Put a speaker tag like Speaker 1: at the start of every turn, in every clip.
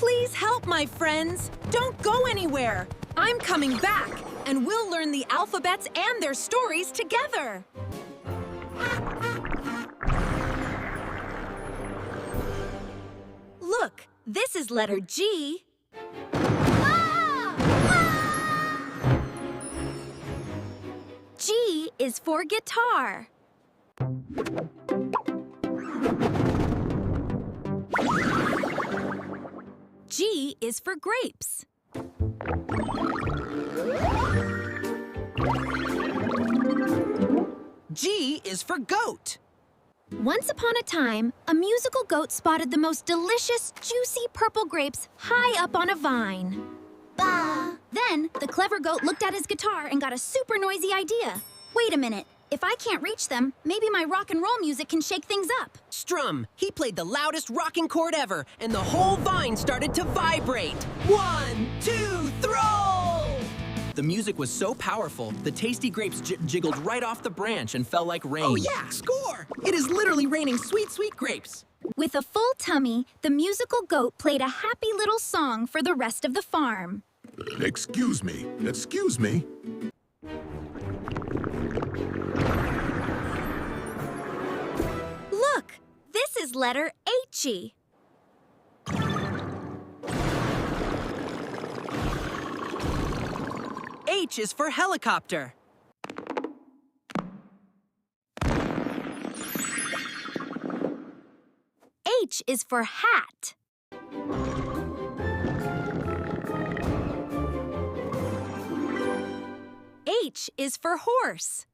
Speaker 1: Please help, my friends. Don't go anywhere. I'm coming back, and we'll learn the alphabets and their stories together. Look, this is letter G. G is for guitar. G is for grapes.
Speaker 2: G is for goat.
Speaker 3: Once upon a time, a musical goat spotted the most delicious, juicy purple grapes high up on a vine. Bah! Then, the clever goat looked at his guitar and got a super noisy idea. Wait a minute. If I can't reach them, maybe my rock and roll music can shake things up.
Speaker 2: Strum. He played the loudest rocking chord ever, and the whole vine started to vibrate. 1, 2, throw! The music was so powerful, the tasty grapes jiggled right off the branch and fell like rain. Oh yeah, score! It is literally raining sweet, sweet grapes.
Speaker 3: With a full tummy, the musical goat played a happy little song for the rest of the farm.
Speaker 4: Excuse me. Excuse me.
Speaker 1: Look, this is letter H-E.
Speaker 2: H is for helicopter.
Speaker 3: H is for hat.
Speaker 1: H is for horse.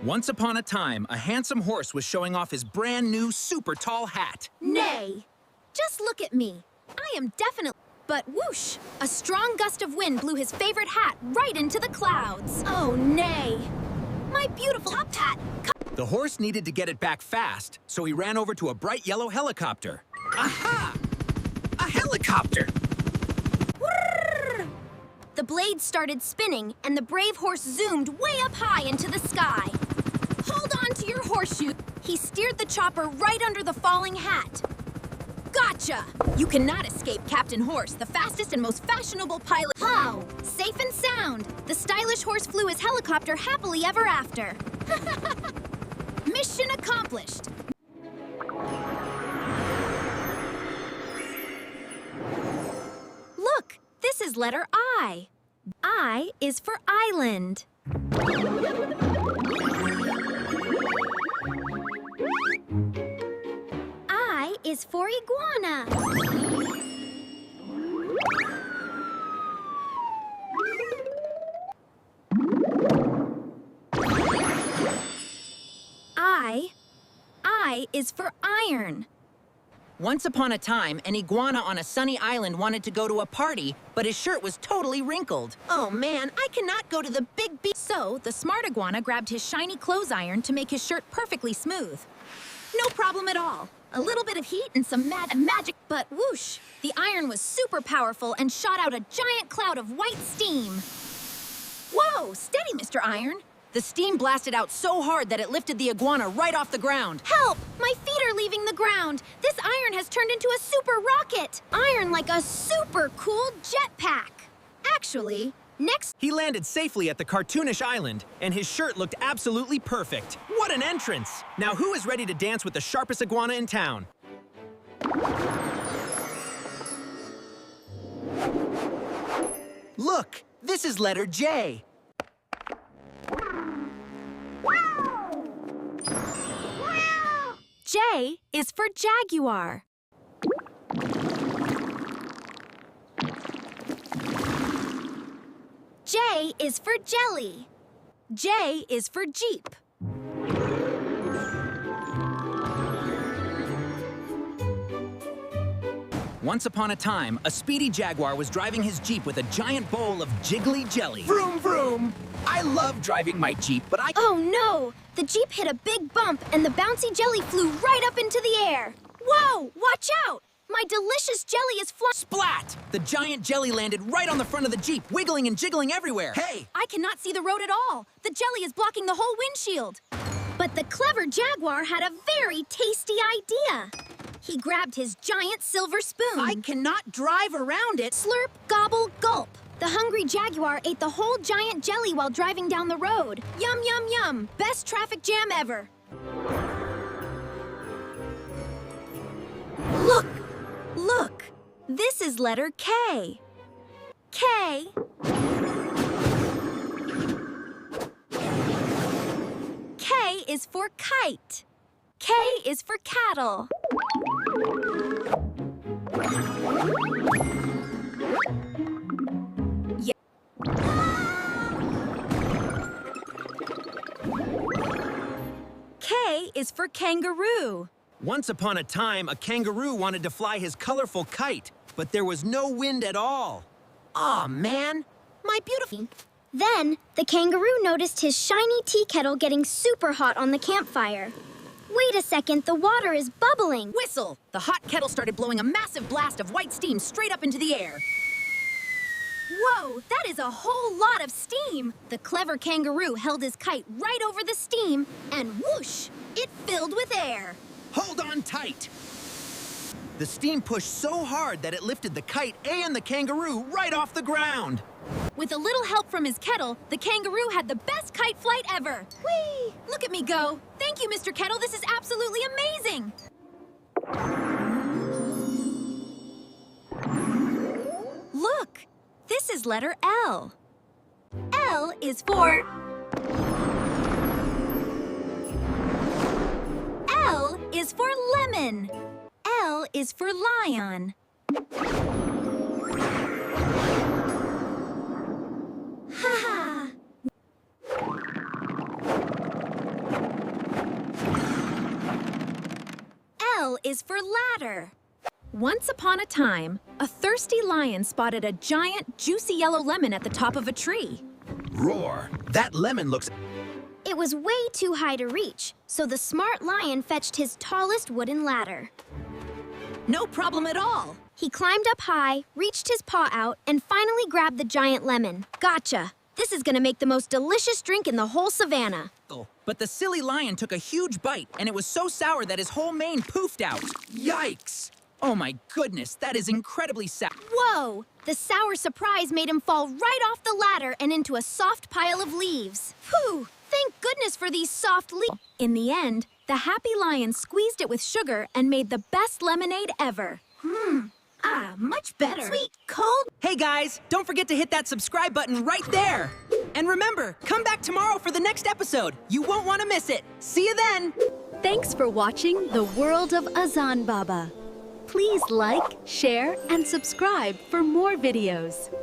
Speaker 5: Once upon a time, a handsome horse was showing off his brand new super tall hat.
Speaker 3: Nay! Just look at me. I am definitely... But whoosh! A strong gust of wind blew his favorite hat right into the clouds. Oh, nay! My beautiful top hat!
Speaker 5: The horse needed to get it back fast, so he ran over to a bright yellow helicopter.
Speaker 2: Aha! A helicopter!
Speaker 3: The blades started spinning, and the brave horse zoomed way up high into the sky. Hold on to your horseshoe. He steered the chopper right under the falling hat. Gotcha!
Speaker 1: You cannot escape Captain Horse, the fastest and most fashionable pilot.
Speaker 3: How? Safe and sound. The stylish horse flew his helicopter happily ever after. Mission accomplished.
Speaker 1: Look, this is letter I. I is for island.
Speaker 3: I is for iguana. I
Speaker 1: is for iron.
Speaker 2: Once upon a time, an iguana on a sunny island wanted to go to a party, but his shirt was totally wrinkled. Oh man, I cannot go to the big beach.
Speaker 1: So, the smart iguana grabbed his shiny clothes iron to make his shirt perfectly smooth. No problem at all. A little bit of heat and some magic, but whoosh! The iron was super powerful and shot out a giant cloud of white steam. Whoa, steady, Mr. Iron.
Speaker 2: The steam blasted out so hard that it lifted the iguana right off the ground.
Speaker 3: Help! My feet are leaving the ground. This iron has turned into a super rocket. Iron like a super cool jetpack. Actually, next...
Speaker 5: He landed safely at the cartoonish island, and his shirt looked absolutely perfect. What an entrance! Now who is ready to dance with the sharpest iguana in town?
Speaker 2: Look, this is letter J.
Speaker 1: J is for Jaguar.
Speaker 3: J is for jelly.
Speaker 1: J is for Jeep.
Speaker 5: Once upon a time, a speedy Jaguar was driving his Jeep with a giant bowl of jiggly jelly.
Speaker 6: Vroom, vroom! I love driving my Jeep, but I...
Speaker 3: Oh no! The Jeep hit a big bump and the bouncy jelly flew right up into the air. Whoa! Watch out! My delicious jelly is flying.
Speaker 2: Splat! The giant jelly landed right on the front of the Jeep, wiggling and jiggling everywhere.
Speaker 6: Hey!
Speaker 1: I cannot see the road at all. The jelly is blocking the whole windshield.
Speaker 3: But the clever Jaguar had a very tasty idea. He grabbed his giant silver spoon.
Speaker 1: I cannot drive around it.
Speaker 3: Slurp, gobble, gulp. The hungry Jaguar ate the whole giant jelly while driving down the road. Yum, yum, yum. Best traffic jam ever.
Speaker 1: Look! Look! This is letter K. K. K is for kite. K is for cattle. K is for kangaroo.
Speaker 5: Once upon a time, a kangaroo wanted to fly his colorful kite, but there was no wind at all.
Speaker 2: Aw, man. My beautiful...
Speaker 3: Then, the kangaroo noticed his shiny tea kettle getting super hot on the campfire. Wait a second, the water is bubbling.
Speaker 1: Whistle! The hot kettle started blowing a massive blast of white steam straight up into the air. Whoa, that is a whole lot of steam! The clever kangaroo held his kite right over the steam, and whoosh! It filled with air.
Speaker 5: Hold on tight! The steam pushed so hard that it lifted the kite and the kangaroo right off the ground.
Speaker 1: With a little help from his kettle, the kangaroo had the best kite flight ever. Whee! Look at me go. Thank you, Mr. Kettle. This is absolutely amazing. Look, this is letter L. L is for... L is for lemon. L is for lion. Ha! L is for ladder. Once upon a time, a thirsty lion spotted a giant, juicy yellow lemon at the top of a tree.
Speaker 6: Roar. That lemon looks...
Speaker 3: It was way too high to reach, so the smart lion fetched his tallest wooden ladder.
Speaker 1: No problem at all.
Speaker 3: He climbed up high, reached his paw out, and finally grabbed the giant lemon. Gotcha! This is gonna make the most delicious drink in the whole savannah.
Speaker 2: But the silly lion took a huge bite, and it was so sour that his whole mane poofed out. Yikes! Oh my goodness, that is incredibly sour.
Speaker 3: Whoa! The sour surprise made him fall right off the ladder and into a soft pile of leaves. Phew! Thank goodness for these soft leaves.
Speaker 1: In the end, the happy lion squeezed it with sugar and made the best lemonade ever. Much better. Sweet, cold.
Speaker 2: Hey guys, don't forget to hit that subscribe button right there. And remember, come back tomorrow for the next episode. You won't want to miss it. See you then.
Speaker 7: Thanks for watching The World of Azan Baba. Please like, share, and subscribe for more videos.